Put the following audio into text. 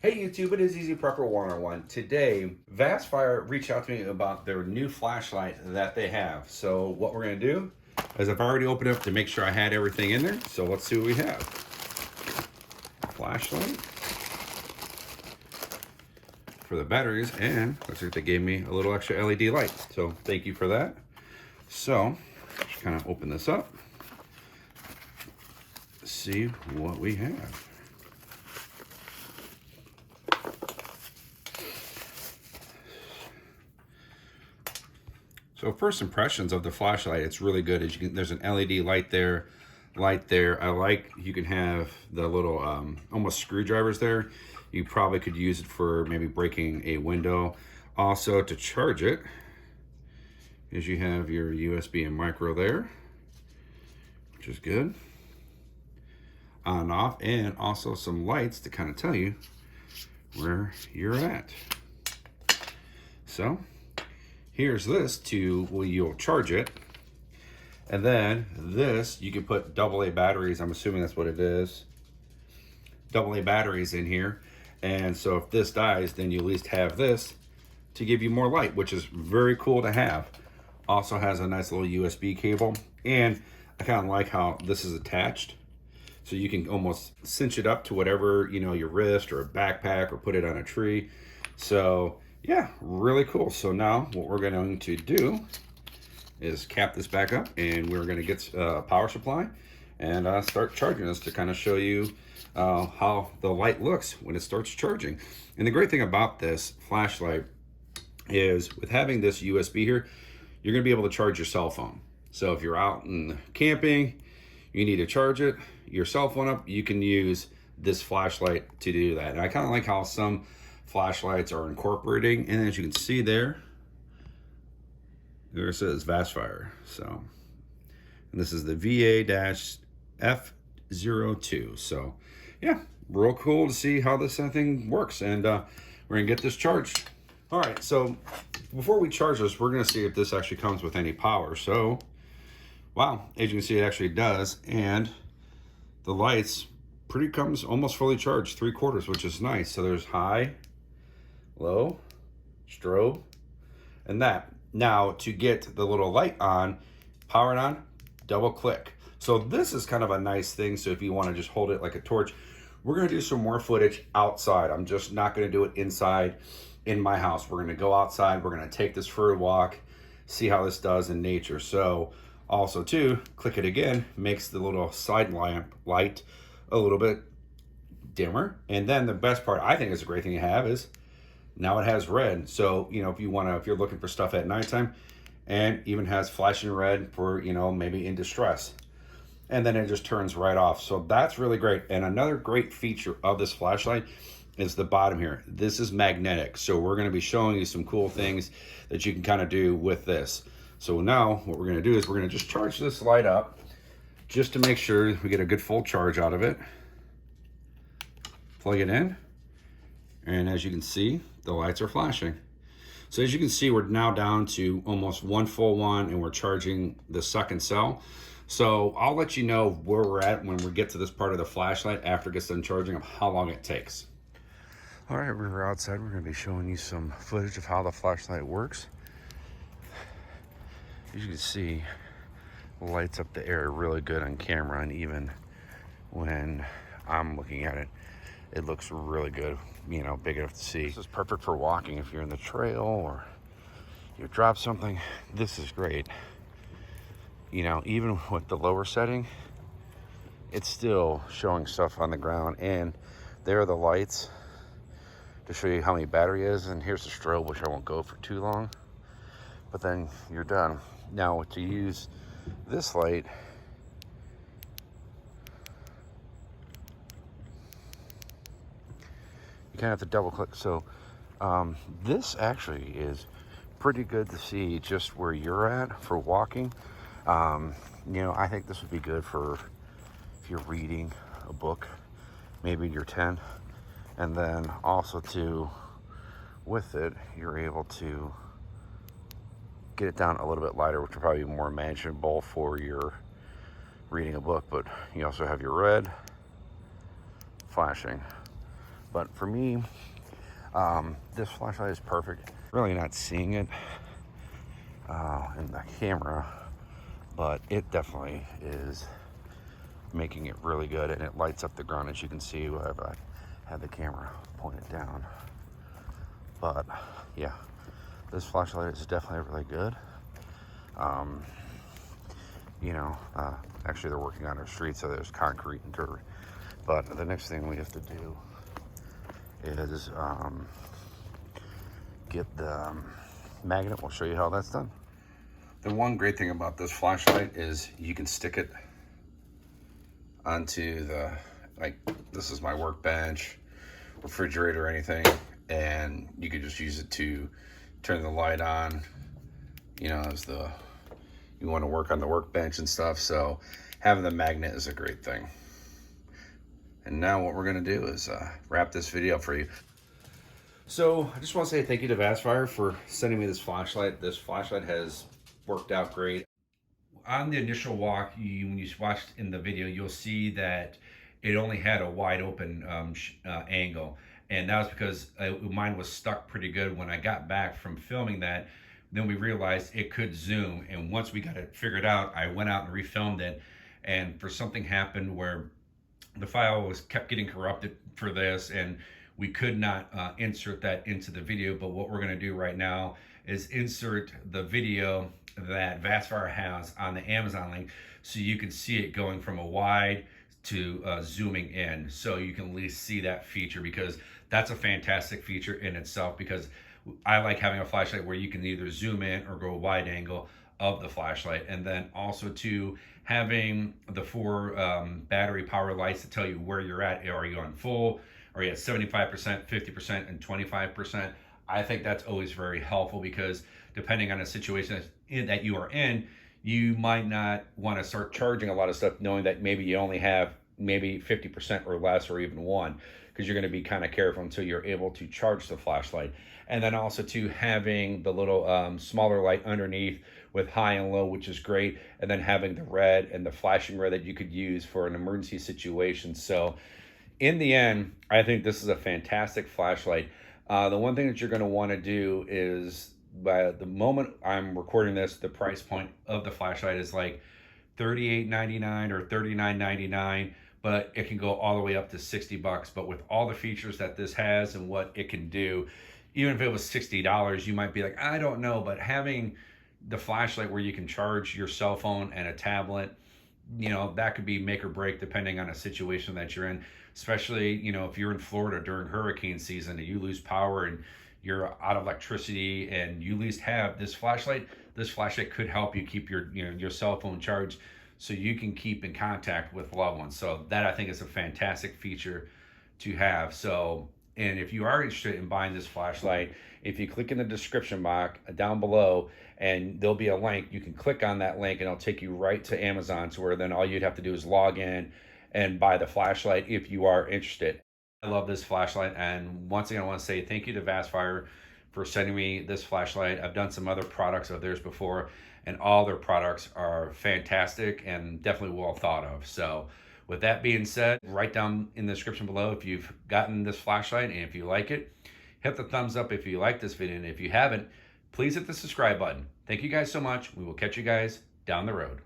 Hey YouTube, it is Easy Prepper 101. Today, Vastfire reached out to me about their new flashlight that they have. So what we're gonna do is I've already opened it up to make sure I had everything in there. So let's see what we have. Flashlight for the batteries, and looks like they gave me a little extra LED light. So thank you for that. So just kind of open this up, see what we have. So first impressions of the flashlight, it's really good. As you can, there's an LED light there. I like you can have the little almost screwdrivers there. You probably could use it for maybe breaking a window. Also to charge it, is you have your USB and micro there, which is good. On and off, and also some lights to kind of tell you where you're at. So here's this to where you'll charge it. And then this, you can put AA batteries. I'm assuming that's what it is. AA batteries in here. And so if this dies, then you at least have this to give you more light, which is very cool to have. Also has a nice little USB cable. And I kind of like how this is attached. So you can almost cinch it up to whatever, you know, your wrist or a backpack, or put it on a tree. So yeah, really cool. So now what we're going to do is cap this back up, and we're going to get a power supply and start charging this to kind of show you how the light looks when it starts charging. And the great thing about this flashlight is with having this USB here, you're going to be able to charge your cell phone. So if you're out in camping, you need to charge your cell phone up, you can use this flashlight to do that. And I kind of like how some flashlights are incorporating, and as you can see there it says Vastfire. So, and this is the VA-F02. So yeah, real cool to see how this thing works. And we're gonna get this charged. All right, so before we charge this, we're gonna see if this actually comes with any power. So wow, as you can see, it actually does. And the lights comes almost fully charged, 3/4, which is nice. So there's high, low, strobe, and that. Now to get the little light on, power it on, double click. So this is kind of a nice thing. So if you want to just hold it like a torch, we're going to do some more footage outside. I'm just not going to do it inside in my house. We're going to go outside. We're going to take this for a walk, see how this does in nature. So also too, click it again, makes the little side lamp light a little bit dimmer. And then the best part, I think is a great thing to have, is now it has red. So, you know, if you're looking for stuff at nighttime, and even has flashing red for, you know, maybe in distress. And then it just turns right off. So that's really great. And another great feature of this flashlight is the bottom here. This is magnetic. So we're going to be showing you some cool things that you can kind of do with this. So now what we're going to do is we're going to just charge this light up just to make sure we get a good full charge out of it. Plug it in. And as you can see, the lights are flashing. So as you can see, we're now down to almost one full one, and we're charging the second cell. So I'll let you know where we're at when we get to this part of the flashlight after it gets done charging, of how long it takes. All right, we're outside. We're going to be showing you some footage of how the flashlight works. As you can see, it lights up the air really good on camera, and even when I'm looking at it, it looks really good, you know, big enough to see. This is perfect for walking if you're in the trail or you drop something. This is great. You know, even with the lower setting, it's still showing stuff on the ground. And there are the lights to show you how many battery is. And here's the strobe, which I won't go for too long, but then you're done. Now to use this light, you kind of have to double click. So this actually is pretty good to see just where you're at for walking. You know, I think this would be good for if you're reading a book, maybe in your tent. And then also too, with it, you're able to get it down a little bit lighter, which will probably be more manageable for your reading a book. But you also have your red flashing. But for me, this flashlight is perfect. Really not seeing it in the camera, but it definitely is making it really good, and it lights up the ground, as you can see wherever I have the camera pointed down. But yeah, this flashlight is definitely really good. You know, actually they're working on our street, so there's concrete and dirt. But the next thing we have to do is get the magnet. We'll show you how that's done. The one great thing about this flashlight is you can stick it onto the, like, this is my workbench, refrigerator, or anything, and you could just use it to turn the light on, you know, as you want to work on the workbench and stuff. So having the magnet is a great thing. And now what we're going to do is wrap this video up for you. So I just want to say thank you to Vastfire for sending me this flashlight. This flashlight has worked out great. On the initial walk, when you watched in the video, you'll see that it only had a wide open angle. And that was because mine was stuck pretty good. When I got back from filming that, then we realized it could zoom. And once we got it figured out, I went out and refilmed it. And for something happened where the file kept getting corrupted for this, and we could not insert that into the video. But what we're going to do right now is insert the video that Vastfire has on the Amazon link, so you can see it going from a wide to zooming in, so you can at least see that feature, because that's a fantastic feature in itself. Because I like having a flashlight where you can either zoom in or go wide angle of the flashlight. And then also to having the 4 battery power lights to tell you where you're at. Are you on full? Are you at 75%, 50%, and 25%? I think that's always very helpful, because depending on the situation that you are in, you might not want to start charging a lot of stuff knowing that maybe you only have maybe 50% or less, or even 1, because you're going to be kind of careful until you're able to charge the flashlight. And then also to having the little smaller light underneath with high and low, which is great. And then having the red and the flashing red that you could use for an emergency situation. So in the end, I think this is a fantastic flashlight. The one thing that you're going to want to do is, by the moment I'm recording this, the price point of the flashlight is like $38.99 or $39.99, but it can go all the way up to $60. But with all the features that this has and what it can do, even if it was $60, you might be like, I don't know. But having the flashlight where you can charge your cell phone and a tablet, you know, that could be make or break depending on a situation that you're in. Especially, you know, if you're in Florida during hurricane season and you lose power and you're out of electricity and you at least have this flashlight could help you keep your cell phone charged, so you can keep in contact with loved ones. So that, I think, is a fantastic feature to have. So, and if you are interested in buying this flashlight, if you click in the description box down below, and there'll be a link, you can click on that link and it'll take you right to Amazon, to where then all you'd have to do is log in and buy the flashlight if you are interested. I love this flashlight, and once again I want to say thank you to Vastfire for sending me this flashlight. I've done some other products of theirs before, and all their products are fantastic and definitely well thought of. So with that being said, write down in the description below if you've gotten this flashlight, and if you like it, hit the thumbs up if you like this video, and if you haven't, please hit the subscribe button. Thank you guys so much. We will catch you guys down the road.